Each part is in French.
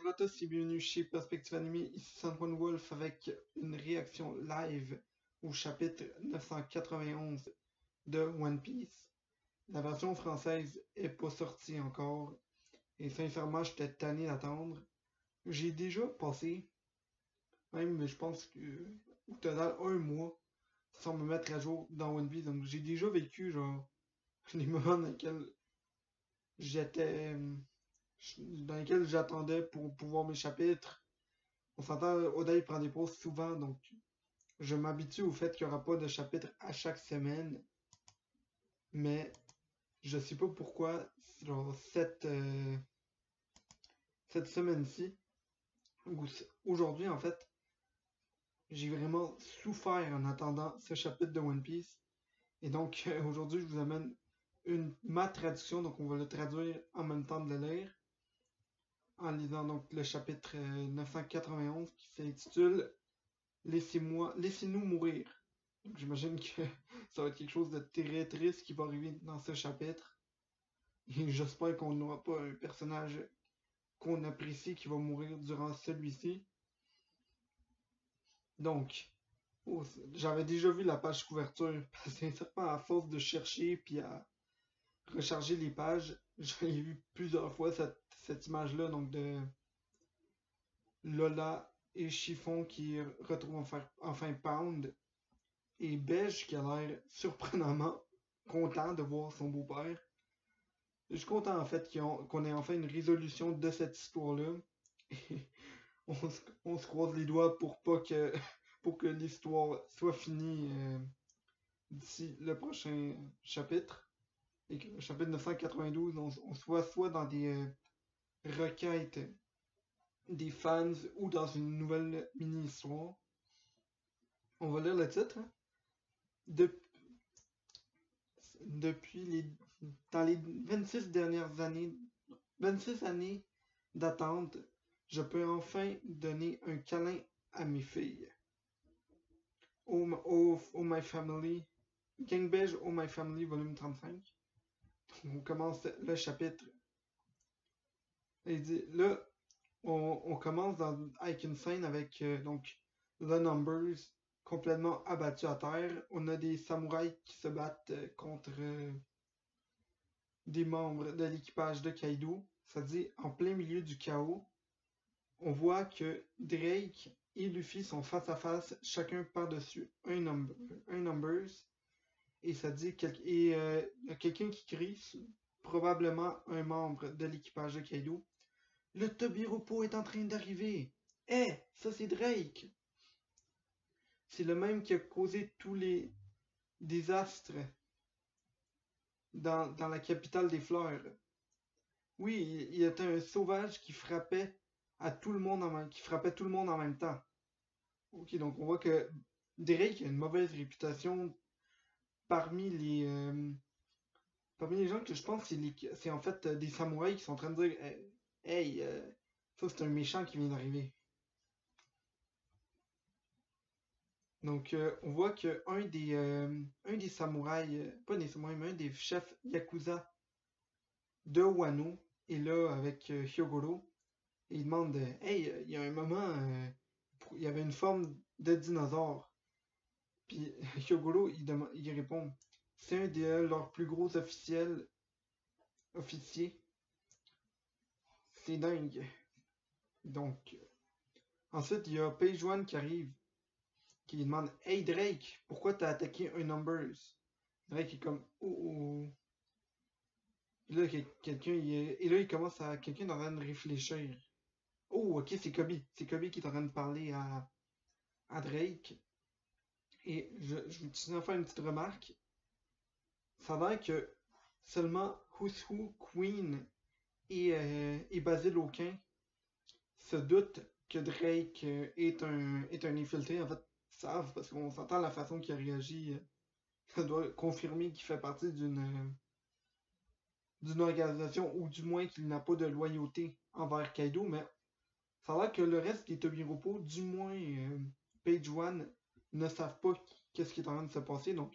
bonjour à tous et bienvenue chez Perspective Animée, ici Sanjuan Wolf avec une réaction live au chapitre 991 de One Piece. La version française est pas sortie encore et sincèrement j'étais tanné d'attendre. J'ai déjà passé, même je pense que au total un mois sans me mettre à jour dans One Piece, donc j'ai déjà vécu genre les moments dans lesquels j'étais dans lesquels j'attendais pour pouvoir mes chapitres. On s'entend, Oda il prend des pauses souvent, donc je m'habitue au fait qu'il n'y aura pas de chapitre à chaque semaine. Mais je sais pas pourquoi, genre, cette semaine-ci, ou aujourd'hui en fait, j'ai vraiment souffert en attendant ce chapitre de One Piece. Et donc aujourd'hui, je vous amène ma traduction, donc on va le traduire en même temps de le lire, en lisant donc le chapitre 991 qui s'intitule Laissez-nous mourir. Donc j'imagine que ça va être quelque chose de très triste qui va arriver dans ce chapitre. Et j'espère qu'on n'aura pas un personnage qu'on apprécie qui va mourir durant celui-ci. Donc, j'avais déjà vu la page couverture, sincèrement à force de chercher puis à recharger les pages, j'ai vu plusieurs fois cette image-là, donc de Lola et Chiffon qui retrouvent enfin Pound, et Beige qui a l'air surprenamment content de voir son beau-père. Je suis content en fait qu'on ait enfin une résolution de cette histoire-là. On se croise les doigts pour pas que pour que l'histoire soit finie d'ici le prochain chapitre. Et que le chapitre 992, on soit dans des requêtes des fans ou dans une nouvelle mini-histoire. On va lire le titre. Hein. Dans les 26 dernières années, 26 années d'attente, je peux enfin donner un câlin à mes filles. Oh My Family, Gang Beige, Oh My Family, volume 35. On commence le chapitre. Il dit, là, on commence avec une scène avec donc The Numbers complètement abattu à terre. On a des samouraïs qui se battent contre des membres de l'équipage de Kaido. Ça dit, en plein milieu du chaos, on voit que Drake et Luffy sont face à face, chacun par-dessus un Numbers. Et ça dit, y a quelqu'un qui crie, probablement un membre de l'équipage de Kaido. Le Tobiropo est en train d'arriver. Ça c'est Drake. C'est le même qui a causé tous les désastres dans la capitale des fleurs. Oui, il était un sauvage qui frappait tout le monde en même temps. Ok, donc on voit que Drake a une mauvaise réputation parmi les gens que je pense c'est en fait des samouraïs qui sont en train de dire hey, ça c'est un méchant qui vient d'arriver. Donc on voit que un des samouraïs, pas des samouraïs, mais un des chefs Yakuza de Wano est là avec Hyogoro. Et il demande hey, il y a un moment, il y avait une forme de dinosaure. Puis Hyogoro, il répond c'est un de leurs plus gros officiers. C'est dingue. Donc, ensuite, il y a Page One qui arrive, qui lui demande hey Drake, pourquoi t'as attaqué un Numbers? Drake est comme oh. Et là, il commence à. Quelqu'un est en train de réfléchir. Oh, ok, c'est Kobe. C'est Kobe qui est en train de parler à Drake. Et je tiens à faire une petite remarque. Ça a l'air que seulement Who's Who, Queen et Basil Hawkins se doutent que Drake est un infiltré. En fait, ils savent parce qu'on s'entend la façon qu'il a réagi. Ça doit confirmer qu'il fait partie d'une organisation ou du moins qu'il n'a pas de loyauté envers Kaido, mais ça a l'air que le reste des Tobiropo, du moins Page One, ne savent pas qu'est-ce qui est en train de se passer. Donc,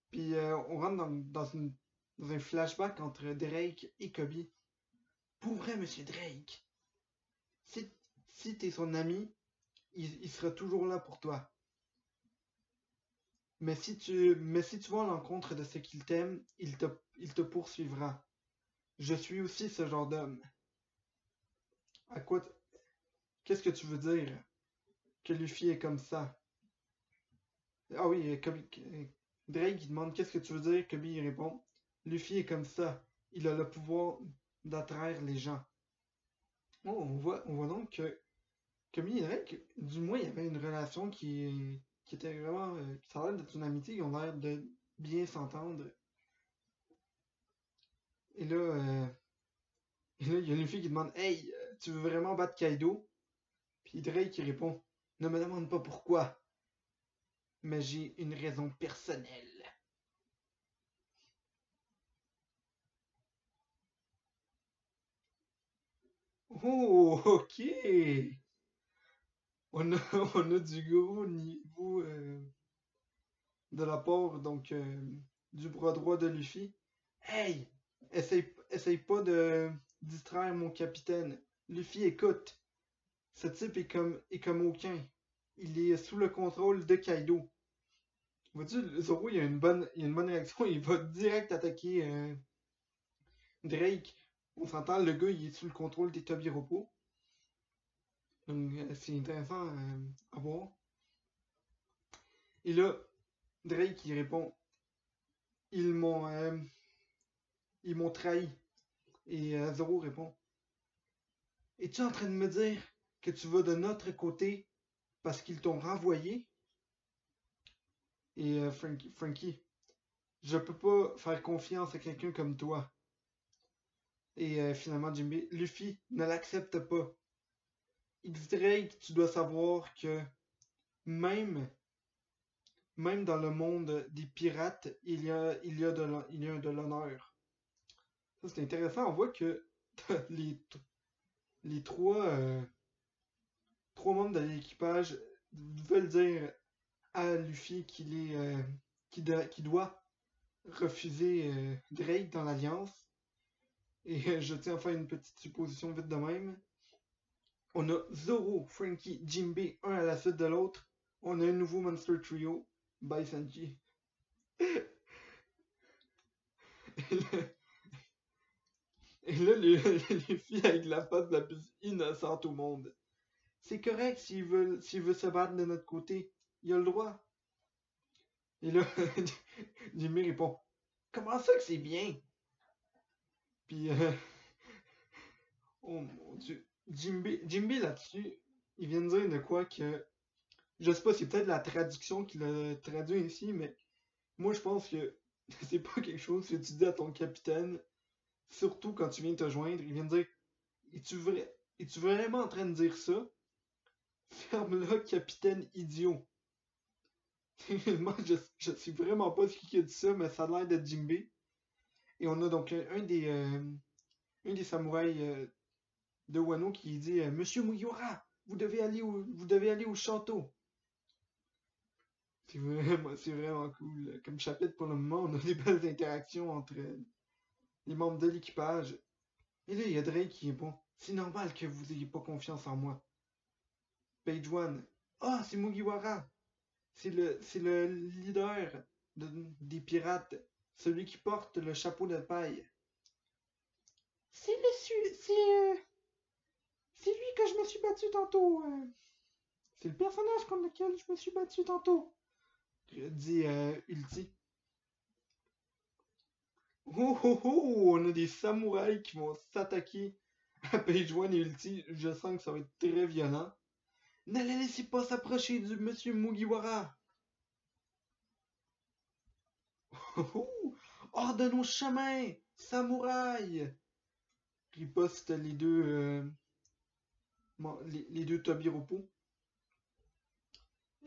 puis on rentre dans dans un flashback entre Drake et Kobe. Pour vrai, Monsieur Drake, si, si t'es son ami, il sera toujours là pour toi. Mais si tu vas à l'encontre de ce qu'il t'aime, il te poursuivra. Je suis aussi ce genre d'homme. À quoi Qu'est-ce que tu veux dire? Que Luffy est comme ça? Ah oui, Drake il demande qu'est-ce que tu veux dire? Kobe il répond Luffy est comme ça. Il a le pouvoir d'attraire les gens. Oh, on voit donc que Kobe et Drake, du moins, il y avait une relation qui était vraiment. Ça a l'air d'être une amitié, ils ont l'air de bien s'entendre. Et là, il y a Luffy qui demande Hey, tu veux vraiment battre Kaido? Puis Drake qui répond Ne me demande pas pourquoi, mais j'ai une raison personnelle. Oh, ok! On a, on a du gros niveau de la part donc du bras droit de Luffy. Hey! Essaye pas de distraire mon capitaine. Luffy, écoute. Ce type est comme aucun. Il est sous le contrôle de Kaido. Vois-tu, Zoro, il a une bonne réaction. Il va direct attaquer Drake. On s'entend, le gars, il est sous le contrôle des Tobiropo. Donc, c'est intéressant à voir. Et là, Drake, il répond Ils m'ont euh, ils m'ont trahi. Et Zoro répond Es-tu en train de me dire que tu vas de notre côté parce qu'ils t'ont renvoyé? Et Frankie, je peux pas faire confiance à quelqu'un comme toi. Et finalement, Jimmy, Luffy ne l'accepte pas. X-Drake, tu dois savoir que même, même dans le monde des pirates, il y a de l'honneur. Ça, c'est intéressant. On voit que les, les trois membres de l'équipage veulent dire à Luffy qu'il doit refuser Drake dans l'Alliance. Et je tiens à faire une petite supposition vite de même. On a Zoro, Frankie, Jinbei, un à la suite de l'autre. On a un nouveau Monster Trio, by Sanji. Et là, les filles avec la face la plus innocente au monde. C'est correct s'il veut se battre de notre côté. Il a le droit. Et là, Jimmy répond Comment ça que c'est bien? Puis, oh mon dieu. Jimby là-dessus, il vient de dire de quoi que. Je sais pas, c'est peut-être la traduction qui l'a traduit ici, mais moi je pense que c'est pas quelque chose que tu dis à ton capitaine, surtout quand tu viens te joindre. Il vient de dire Es-tu vraiment en train de dire ça? Ferme-le, capitaine idiot. Moi, je sais vraiment pas ce qui a dit ça, mais ça a l'air d'être Jimbe. Et on a donc un des samouraïs de Wano qui dit Monsieur Mugiwara, vous devez aller au château. C'est vraiment cool. Comme chapitre pour le moment, on a des belles interactions entre les membres de l'équipage. Et là, il y a Drake qui est bon. C'est normal que vous ayez pas confiance en moi. Page One. Ah, c'est Mugiwara. C'est le leader des pirates. Celui qui porte le chapeau de paille. C'est lui que je me suis battu tantôt. C'est le personnage contre lequel je me suis battu tantôt. Dit Ulti. Oh oh oh! On a des samouraïs qui vont s'attaquer à Page One et Ulti. Je sens que ça va être très violent. Ne les laissez pas s'approcher du monsieur Mugiwara. Oh oh! Hors de nos chemins! Samouraï! Riposte les deux Tobiropo.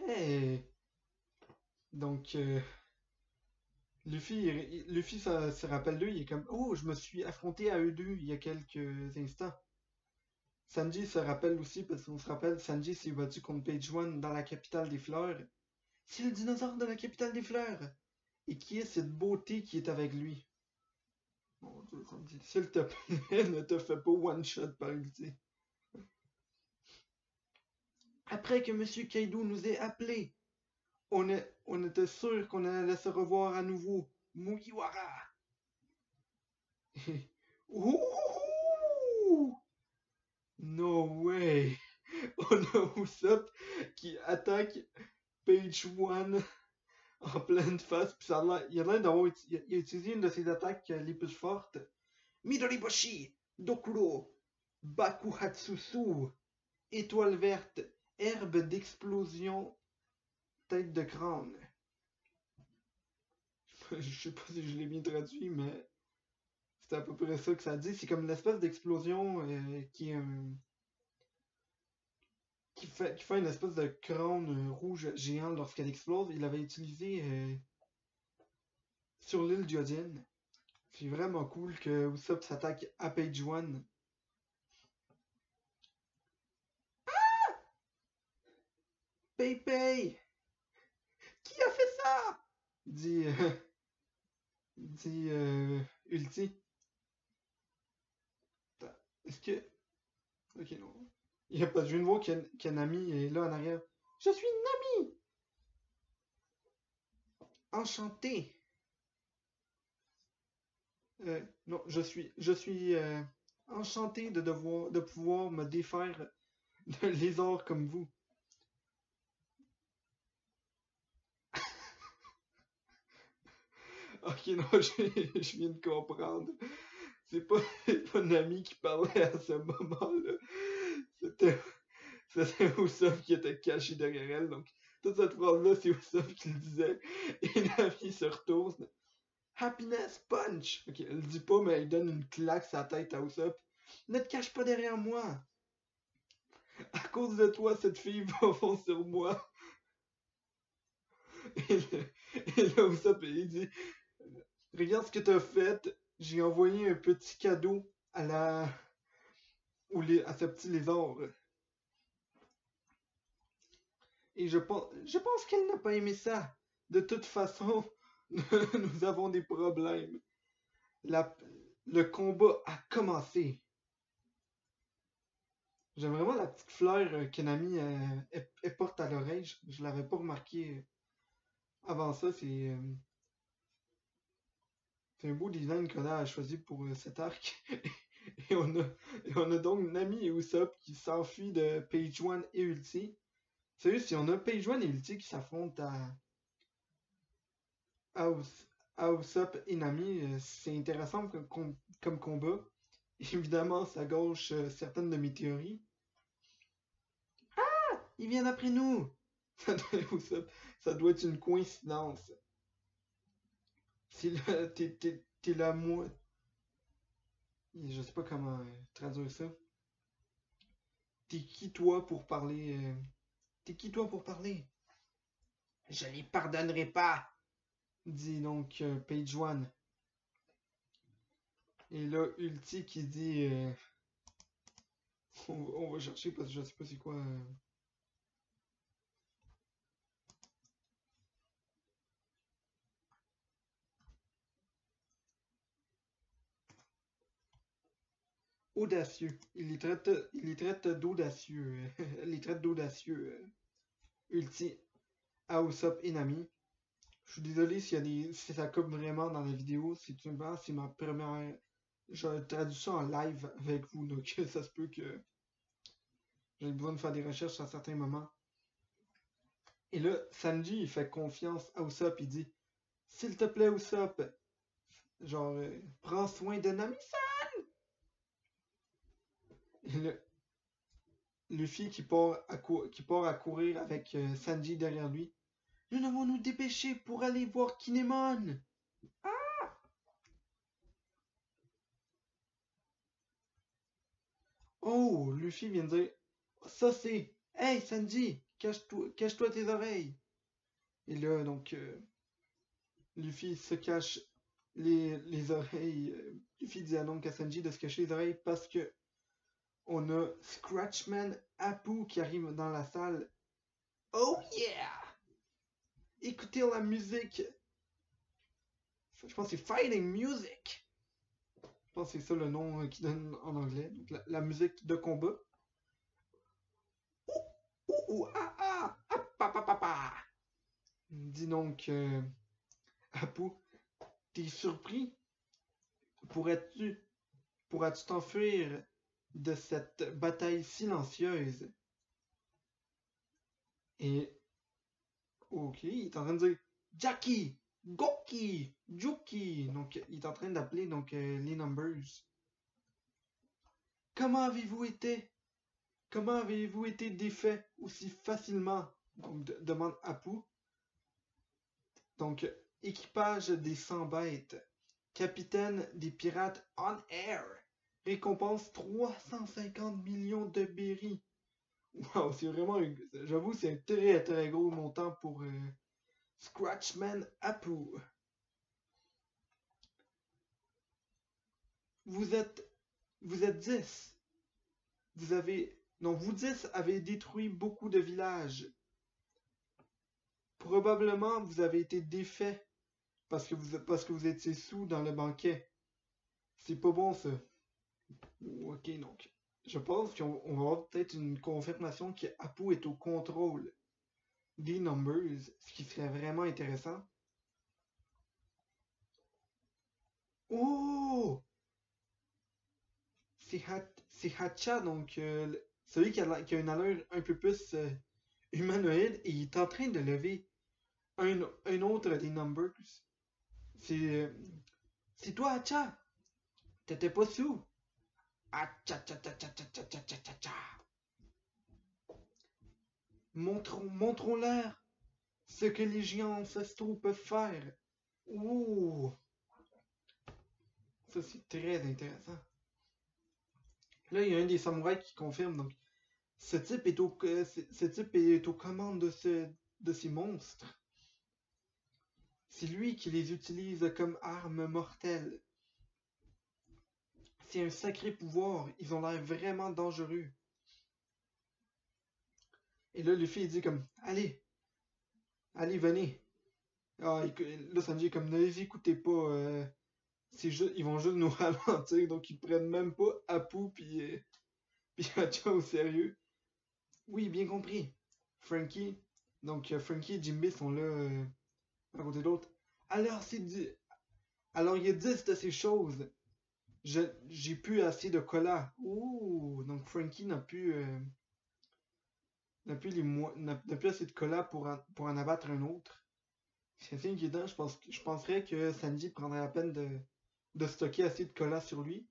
Hey! Donc, Luffy se rappelle d'eux, il est comme Oh, je me suis affronté à eux deux il y a quelques instants. Sanji se rappelle aussi, parce qu'on se rappelle, Sanji s'est battu contre Page One dans la capitale des fleurs. C'est le dinosaure de la capitale des fleurs! Et qui est cette beauté qui est avec lui? Mon Dieu, ça me dit, s'il te plaît, ne te fais pas one-shot par ulti. Après que Monsieur Kaido nous ait appelés, on était sûr qu'on allait se revoir à nouveau. Mugiwara! Ouh! No way! On a Usopp qui attaque Page One en pleine face, pis il a l'air d'avoir il a utilisé une de ses attaques les plus fortes. Midoriboshi, Dokuro, Bakuhatsusu, étoile verte, herbe d'explosion, tête de crâne. Je sais pas si je l'ai bien traduit, mais c'est à peu près ça que ça dit. C'est comme l'espèce d'explosion qui fait une espèce de crâne rouge géant lorsqu'elle explose. Il l'avait utilisé sur l'île d'Yodine. C'est vraiment cool que Usopp s'attaque à Page One. Ah! Pei! Qui a fait ça? Dit Ulti. Est-ce que... Ok, non. Il y a pas... Je viens de voir qu'un ami est là en arrière. Je suis Nami! Enchanté! Non, je suis enchanté de pouvoir me défaire de lézards comme vous. Ok, non, je viens de comprendre. C'est pas Nami qui parlait à ce moment-là. C'était Usopp qui était caché derrière elle. Donc, toute cette phrase-là, c'est Usopp qui le disait. Et Nami se retourne. Happiness Punch! Ok, elle le dit pas, mais elle donne une claque sur la tête à Usopp. Ne te cache pas derrière moi! À cause de toi, cette fille va fondre sur moi. Et là, Usopp, il dit regarde ce que t'as fait. J'ai envoyé un petit cadeau à ce petit lézard. Et je pense qu'elle n'a pas aimé ça. De toute façon, nous avons des problèmes. Le combat a commencé. J'aime vraiment la petite fleur que Nami porte à l'oreille. Je l'avais pas remarqué avant ça. C'est un beau design qu'on a choisi pour cet arc. et, on a donc Nami et Usopp qui s'enfuient de Page One et Ulti. Sérieux, si on a Page One et Ulti qui s'affrontent à Usopp et Nami, c'est intéressant comme combat. Évidemment, ça gauche certaines de mes théories. Ah! Ils viennent après nous! Ça doit être une coïncidence. T'es là, moi. Je sais pas comment traduire ça. T'es qui toi pour parler? T'es qui toi pour parler? Je les pardonnerai pas! Dit donc Page One. Et là, Ulti qui dit on va chercher parce que je sais pas c'est quoi. Audacieux. Il les traite d'audacieux. les traite d'audacieux. Ulti à Usopp et Nami. Je suis désolé si ça coupe vraiment dans la vidéo. C'est ma première. Je traduis ça en live avec vous, donc ça se peut que j'ai besoin de faire des recherches à certains moments. Et là, Sanji, il fait confiance à Usopp, il dit s'il te plaît, Usopp, genre, prends soin de Nami-san! Et là, Luffy qui part à courir avec Sanji derrière lui. Nous devons nous dépêcher pour aller voir Kinemon! Ah! Oh, Luffy vient de dire ça c'est hey Sanji, cache-toi tes oreilles. Et là, donc, Luffy se cache les oreilles. Luffy dit donc à Sanji de se cacher les oreilles parce que on a Scratchman Apu qui arrive dans la salle. Oh yeah! Écoutez la musique. Je pense que c'est Fighting Music. pense que c'est ça le nom qu'ils donnent en anglais. Donc la musique de combat. Ouh, ouh, ah, ah, ah, pa, pa, pa, pa. Dis donc, Apu, t'es surpris? Pourrais-tu pourras-tu t'enfuir de cette bataille silencieuse? Et ok, il est en train de dire Jackie, Goki, Juki. Donc il est en train d'appeler donc les numbers. Comment avez-vous été? Comment avez-vous été défait aussi facilement? Donc demande Apu. Donc équipage des 100 bêtes. Capitaine des pirates on air. Récompense 350 millions de berries. Wow, c'est vraiment, j'avoue, c'est un très très gros montant pour Scratchman Apu. Vous êtes, vous êtes 10. Vous 10 avez détruit beaucoup de villages. Probablement, vous avez été défait parce que vous étiez sous dans le banquet. C'est pas bon ça. Ok, donc, je pense qu'on va avoir peut-être une confirmation qu'Apu est au contrôle des numbers, ce qui serait vraiment intéressant. Oh! C'est Hacha, donc celui qui a une allure un peu plus humanoïde, et il est en train de lever un autre des numbers. C'est c'est toi, Hacha! T'étais pas sous! Hacha, cha, cha, cha, cha, cha, cha, cha, cha, cha. Montrons-leur ce que les géants ancestraux peuvent faire. Ouh! Ça, c'est très intéressant. Là, il y a un des samouraïs qui confirme, donc ce type est aux commandes de ces monstres. C'est lui qui les utilise comme armes mortelles. C'est un sacré pouvoir, ils ont l'air vraiment dangereux. Et là, Luffy il dit comme allez, allez, venez. Ah, là, Sanji est comme ne les écoutez pas, ils vont juste nous ralentir, donc ils prennent même pas Apu puis Hacha au sérieux. Oui, bien compris. Frankie, donc Frankie et Jimbe sont là à côté de l'autre. Alors, alors il y a 10 de ces choses. J'ai plus assez de colla. Ouh, donc Frankie n'a plus assez de colla pour en abattre un autre. C'est assez inquiétant. Je penserais que Sanji prendrait la peine de stocker assez de colla sur lui.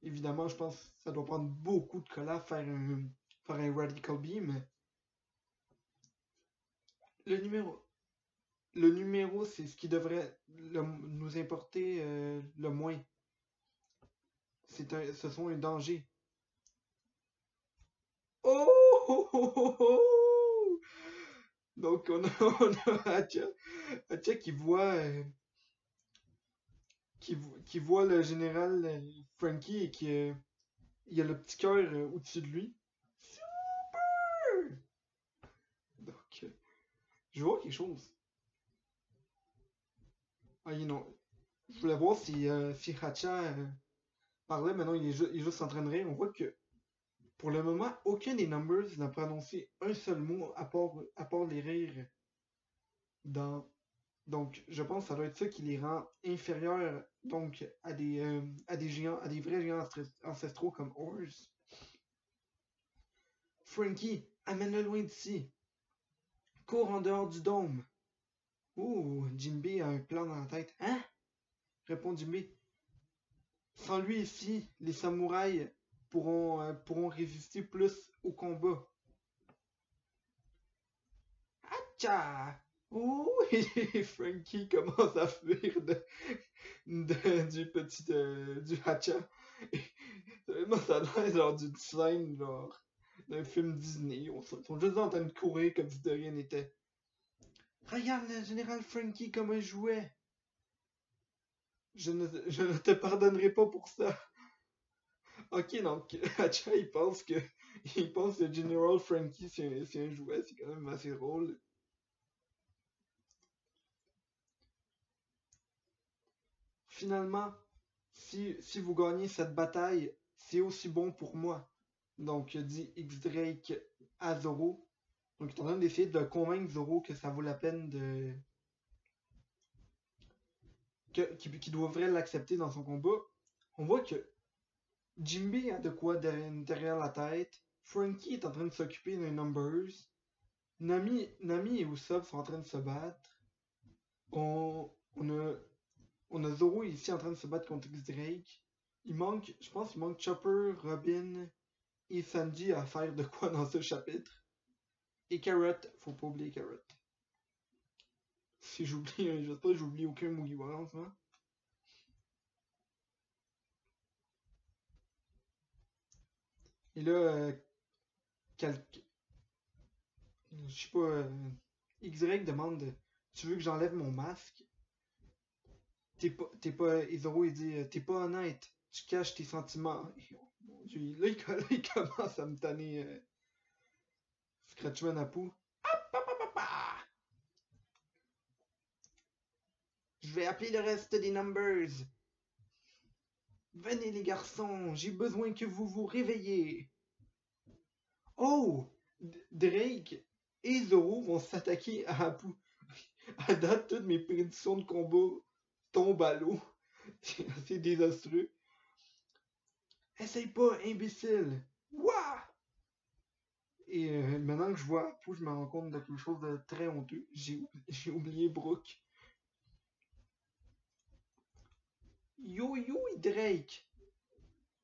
Évidemment, je pense que ça doit prendre beaucoup de colla faire un Radical Beam. Le numéro. Le numéro, c'est ce qui devrait nous importer le moins. Ce sont un danger. Oh, oh, oh, oh, oh. Donc on a Hacha qui voit le général Frankie et il y a le petit cœur au-dessus de lui. Super! Donc je vois quelque chose. Ah non. Je voulais voir si Hacha parlait, maintenant il est juste en train de rire. On voit que pour le moment, aucun des numbers n'a prononcé un seul mot à part les rires dans. Donc, je pense que ça doit être ça qui les rend inférieurs donc à des géants, à des vrais géants ancestraux comme Ors. Frankie, amène-le loin d'ici. Cours en dehors du dôme. Ouh, Jinbe a un plan dans la tête. Hein? Répond Jinbe. Sans lui ici, les samouraïs pourront résister plus au combat. Tcha! Ouh! Et Frankie commence à fuir du Hacha. Vraiment, ça a l'air genre d'une scène genre d'un film Disney. Ils sont juste en train de courir comme si de rien n'était. Regarde le général Frankie comme un jouet. Je ne te pardonnerai pas pour ça. Ok, donc Hacha il pense que General Frankie c'est un jouet, c'est quand même assez drôle. Finalement, Si vous gagnez cette bataille, c'est aussi bon pour moi. Donc, dit X-Drake à Zoro. Donc, il est en train d'essayer de convaincre Zoro que ça vaut la peine de. Qu'il devrait l'accepter dans son combat. On voit que Jinbei a de quoi derrière la tête. Frankie est en train de s'occuper des numbers. Nami et Usopp sont en train de se battre. On a Zoro ici en train de se battre contre X-Drake. Je pense qu'il manque Chopper, Robin et Sanji à faire de quoi dans ce chapitre. Et Carrot, faut pas oublier Carrot. Si j'oublie, j'espère que j'oublie aucun Mugiwara en ce moment. Et là, je sais pas, Y demande, tu veux que j'enlève mon masque? T'es pas, Izoro il dit, t'es pas honnête, tu caches tes sentiments. Mon Dieu, là il commence à me tanner Scratchman à pou. Je vais appeler le reste des numbers. Venez les garçons, j'ai besoin que vous vous réveillez. Oh, Drake et Zoro vont s'attaquer à Apu. À date, toutes mes prédictions de combat tombent à l'eau. C'est désastreux. Essaye pas, imbécile. Wouah! Et maintenant que je vois Apu, je me rends compte de quelque chose de très honteux. J'ai oublié Brooke. Yo yo Drake.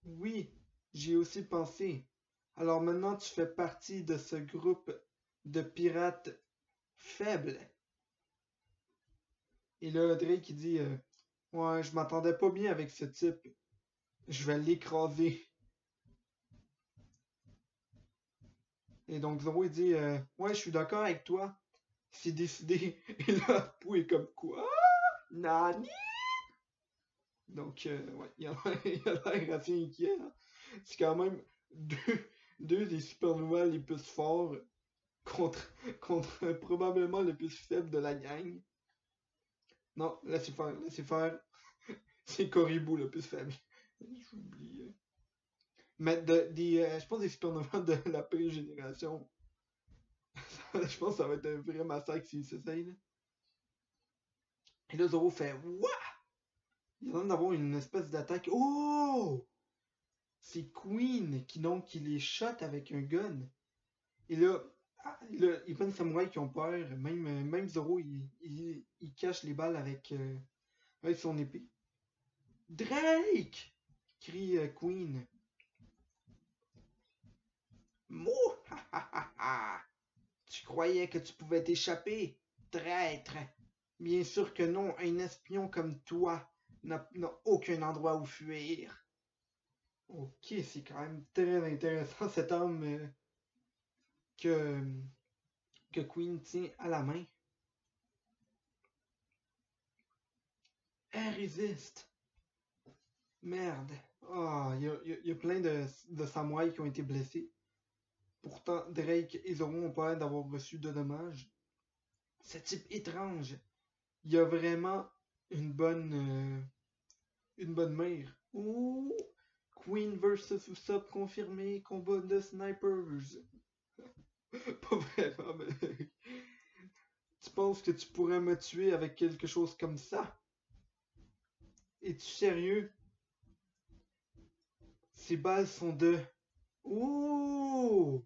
Oui, j'y ai aussi pensé. Alors maintenant tu fais partie de ce groupe de pirates faibles. Et là Drake il dit ouais, je m'attendais pas bien avec ce type. Je vais l'écraser. Et donc Zoro il dit ouais, je suis d'accord avec toi. C'est décidé. Et là Apu est comme quoi? Nani? Donc ouais, il a l'air assez inquiet. Hein. C'est quand même deux des supernovas les plus forts contre probablement le plus faible de la gang. Non, laissez faire, laissez faire. C'est Koribu le plus faible. J'oublie. Mais je pense des supernovas de la pire génération. Je pense que ça va être un vrai massacre s'ils s'essayent. Et là, Zoro fait Wouah! Il vient d'avoir une espèce d'attaque. Oh! C'est Queen qui les shot avec un gun. Et là, il y a plein de samouraïs qui ont peur. Même Zoro, il cache les balles avec son épée. Drake! Crie Queen. Mouah! Tu croyais que tu pouvais t'échapper? Traître! Bien sûr que non, un espion comme toi n'a aucun endroit où fuir. Ok, c'est quand même très intéressant cette arme que Queen tient à la main. Elle résiste. Merde. Ah, il y a plein de samouraïs qui ont été blessés. Pourtant, Drake et Zoro ont pas l'air d'avoir reçu de dommages. Ce type étrange. Il y a vraiment une bonne mire. Ouh! Queen versus Usopp confirmé. Combat de snipers. Pas vraiment, mais... Tu penses que tu pourrais me tuer avec quelque chose comme ça? Es-tu sérieux? Ces balles sont de... Ouh!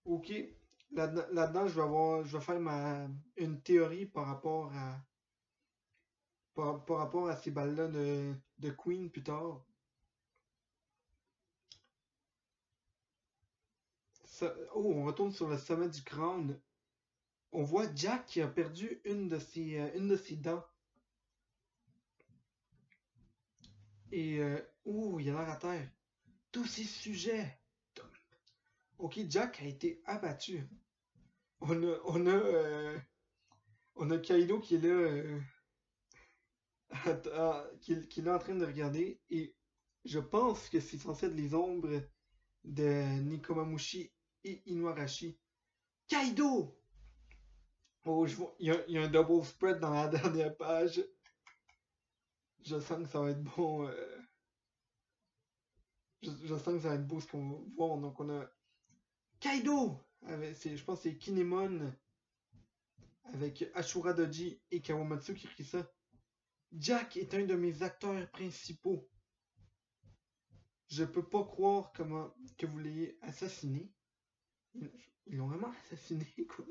Ok. Là-dedans, je vais faire une théorie par rapport à ces balles-là de Queen plus tard. On retourne sur le sommet du crâne. On voit Jack qui a perdu une de ses dents. Et, il a l'air à terre. Tous ces sujets. Ok, Jack a été abattu. On a Kaido qui est là, qui est là en train de regarder. Et je pense que c'est censé être les ombres de Nekomamushi et Inuarashi. Kaido! Oh, il y a un double spread dans la dernière page. Je sens que ça va être bon. Je sens que ça va être beau ce qu'on va voir. Donc on a Kaido! Je pense que c'est Kinemon avec Ashura Doji et Kawamatsu qui écrit ça. Jack est un de mes acteurs principaux. Je peux pas croire comment que vous l'ayez assassiné. Ils l'ont vraiment assassiné, quoi.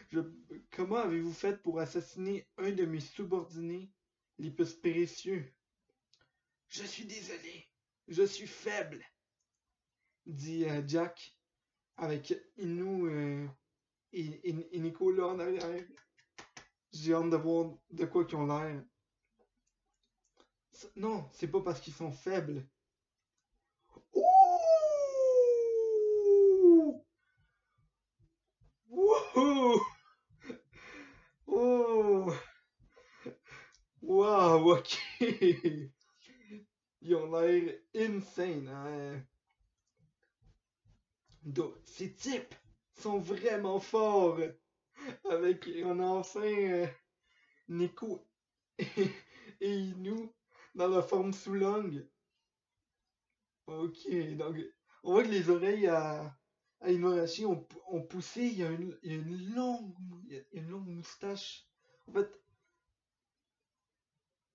Je- Comment avez-vous fait pour assassiner un de mes subordonnés les plus précieux? Je suis désolé. Je suis faible, dit Jack avec Inu et Nico là en arrière. J'ai hâte de voir de quoi qu'ils ont l'air. Non, c'est pas parce qu'ils sont faibles. Ouh! Wouhou! Oh! Wow, ok! Ils ont l'air insane, hein? Ces types sont vraiment forts! Avec, on a enfin Nico et Inu dans la forme sous langue. Ok, donc on voit que les oreilles à Inuarashi ont poussé, il y a une longue moustache. En fait,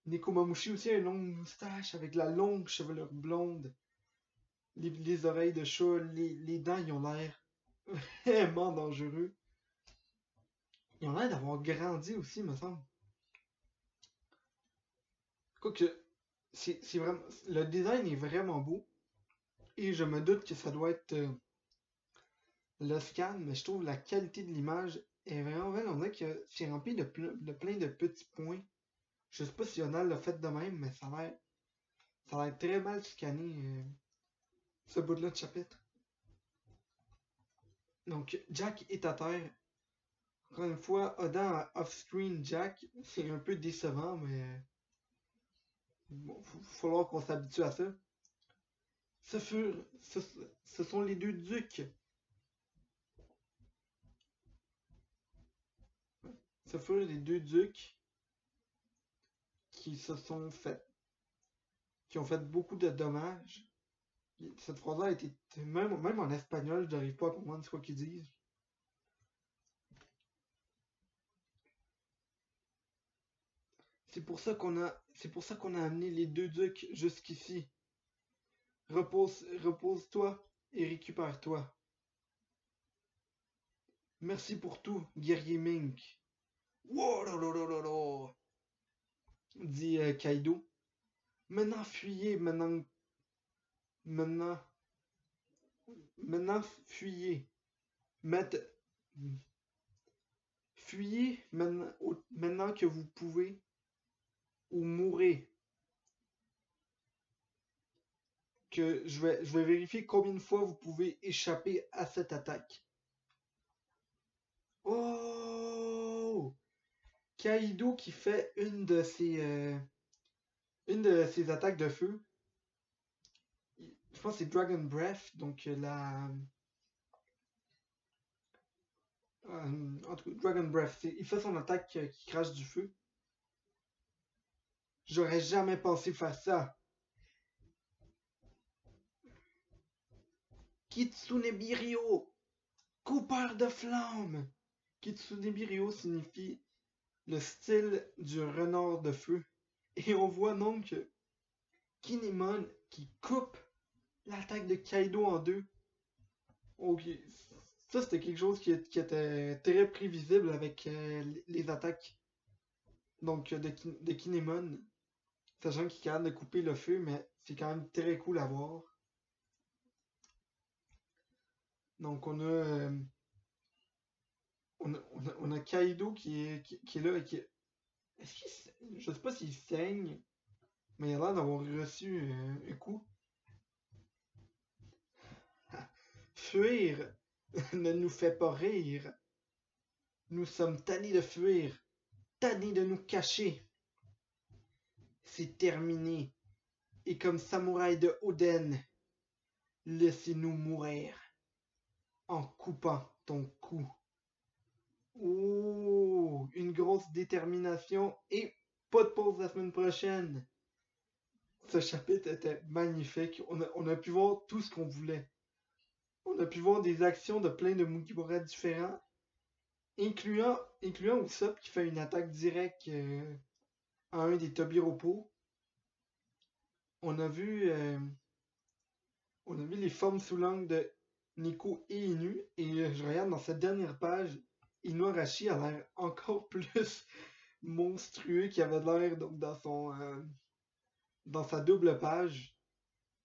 Nekomamushi aussi a une longue moustache avec la longue chevelure blonde, les oreilles de chat, les dents, ils ont l'air vraiment dangereux. Ils ont l'air d'avoir grandi aussi, me semble. Quoique, c'est vraiment, le design est vraiment beau. Et je me doute que ça doit être le scan, mais je trouve la qualité de l'image est vraiment belle. On dirait que c'est rempli de plein de petits points. Je sais pas si Yonal l'a fait de même, mais ça a l'air très mal scanné, ce bout-là de chapitre. Donc, Jack est à terre. Encore une fois, Oda a off-screen Jack. C'est un peu décevant, mais bon, va falloir qu'on s'habitue à ça. Ce sont les deux ducs. Ce furent les deux ducs qui se sont fait, qui ont fait beaucoup de dommages. Cette phrase-là a été, même en espagnol, je n'arrive pas à comprendre ce quoi qu'ils disent. C'est pour ça qu'on a amené les deux ducs jusqu'ici. Repose-toi et récupère-toi. Merci pour tout, guerrier Mink. Wow, dit Kaido. Maintenant fuyez, maintenant, maintenant fuyez. Fuyez maintenant que vous pouvez ou mourrez. Que je vais vérifier combien de fois vous pouvez échapper à cette attaque. Oh! Kaido qui fait une de ses attaques de feu. Je pense que c'est Dragon Breath, donc en tout cas, Dragon Breath. Il fait son attaque qui crache du feu. J'aurais jamais pensé faire ça. Kitsune Biryo, coupeur de flammes. Kitsune Biryo signifie le style du renard de feu. Et on voit donc Kinemon qui coupe l'attaque de Kaido en deux. Ok, ça c'était quelque chose qui était très prévisible avec les attaques donc de Kinemon, sachant qu'il est capable de couper le feu, mais c'est quand même très cool à voir. Donc on a Kaido qui est là et qui je sais pas s'il saigne, mais il a l'air d'avoir reçu un coup. Fuir ne nous fait pas rire. Nous sommes tannés de fuir, tannés de nous cacher. C'est terminé. Et comme samouraï de Oden, laissez-nous mourir en coupant ton cou. Oh, une grosse détermination et pas de pause la semaine prochaine. Ce chapitre était magnifique. On a pu voir tout ce qu'on voulait. On a pu voir des actions de plein de Mugiwara différents, incluant Usopp qui fait une attaque directe à un des Tobiropo. On a vu les formes sous l'angle de Nico et Inu. Et je regarde dans cette dernière page, Inuarashi a l'air encore plus monstrueux qu'il avait l'air donc dans sa double page.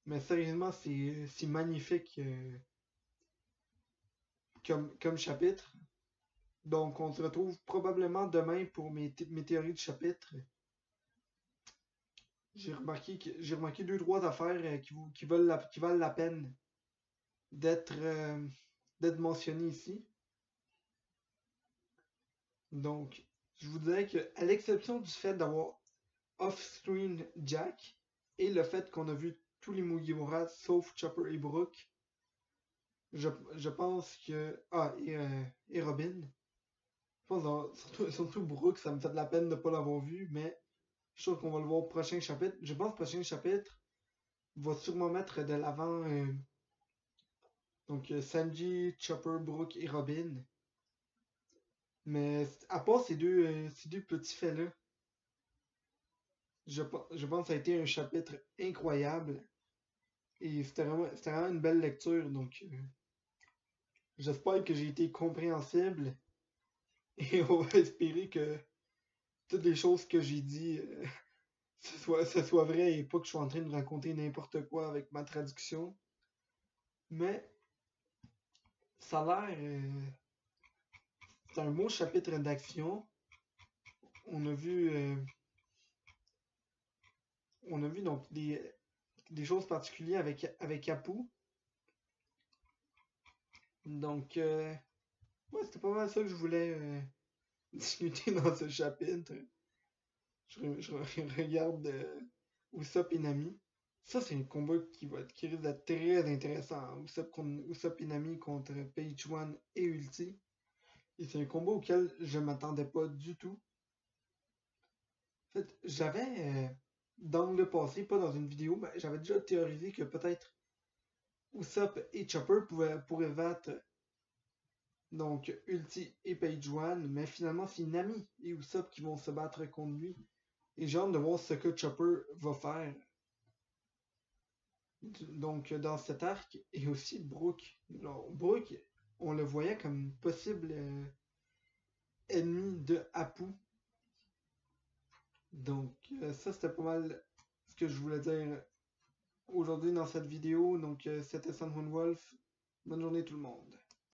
Mais sérieusement, c'est magnifique comme chapitre. Donc, on se retrouve probablement demain pour mes théories de chapitre. J'ai remarqué 2-3 affaires qui valent la peine d'être mentionnées ici. Donc, je vous dirais que, à l'exception du fait d'avoir off-screen Jack et le fait qu'on a vu tous les Mugiwara sauf Chopper et Brook, je pense que. Ah, et Robin. Je pense surtout Brook, ça me fait de la peine de ne pas l'avoir vu, mais je suis sûr qu'on va le voir au prochain chapitre. Je pense que le prochain chapitre va sûrement mettre de l'avant donc Sanji, Chopper, Brook et Robin. Mais à part ces deux petits faits-là, je pense que ça a été un chapitre incroyable. Et c'était vraiment une belle lecture. Donc j'espère que j'ai été compréhensible. Et on va espérer que toutes les choses que j'ai dit ce soit vrai et pas que je sois en train de raconter n'importe quoi avec ma traduction. Mais ça a l'air. C'est un beau chapitre d'action. On a vu. Donc des choses particulières avec Apu. Donc, ouais, c'était pas mal ça que je voulais discuter dans ce chapitre. Je regarde Usopp et Nami. Ça, c'est un combat qui risque d'être très intéressant. Usopp et Nami contre Page One et Ulti. Et c'est un combat auquel je m'attendais pas du tout. En fait, j'avais, dans le passé, pas dans une vidéo, mais j'avais déjà théorisé que peut-être Usopp et Chopper pourraient battre donc Ulti et Page One, mais finalement c'est Nami et Usopp qui vont se battre contre lui. Et j'ai hâte de voir ce que Chopper va faire. Donc dans cet arc, et aussi Brook. Alors, Brook, on le voyait comme possible ennemi de Apu. Donc ça c'était pas mal ce que je voulais dire aujourd'hui dans cette vidéo. Donc c'était Sun Wolf. Bonne journée tout le monde.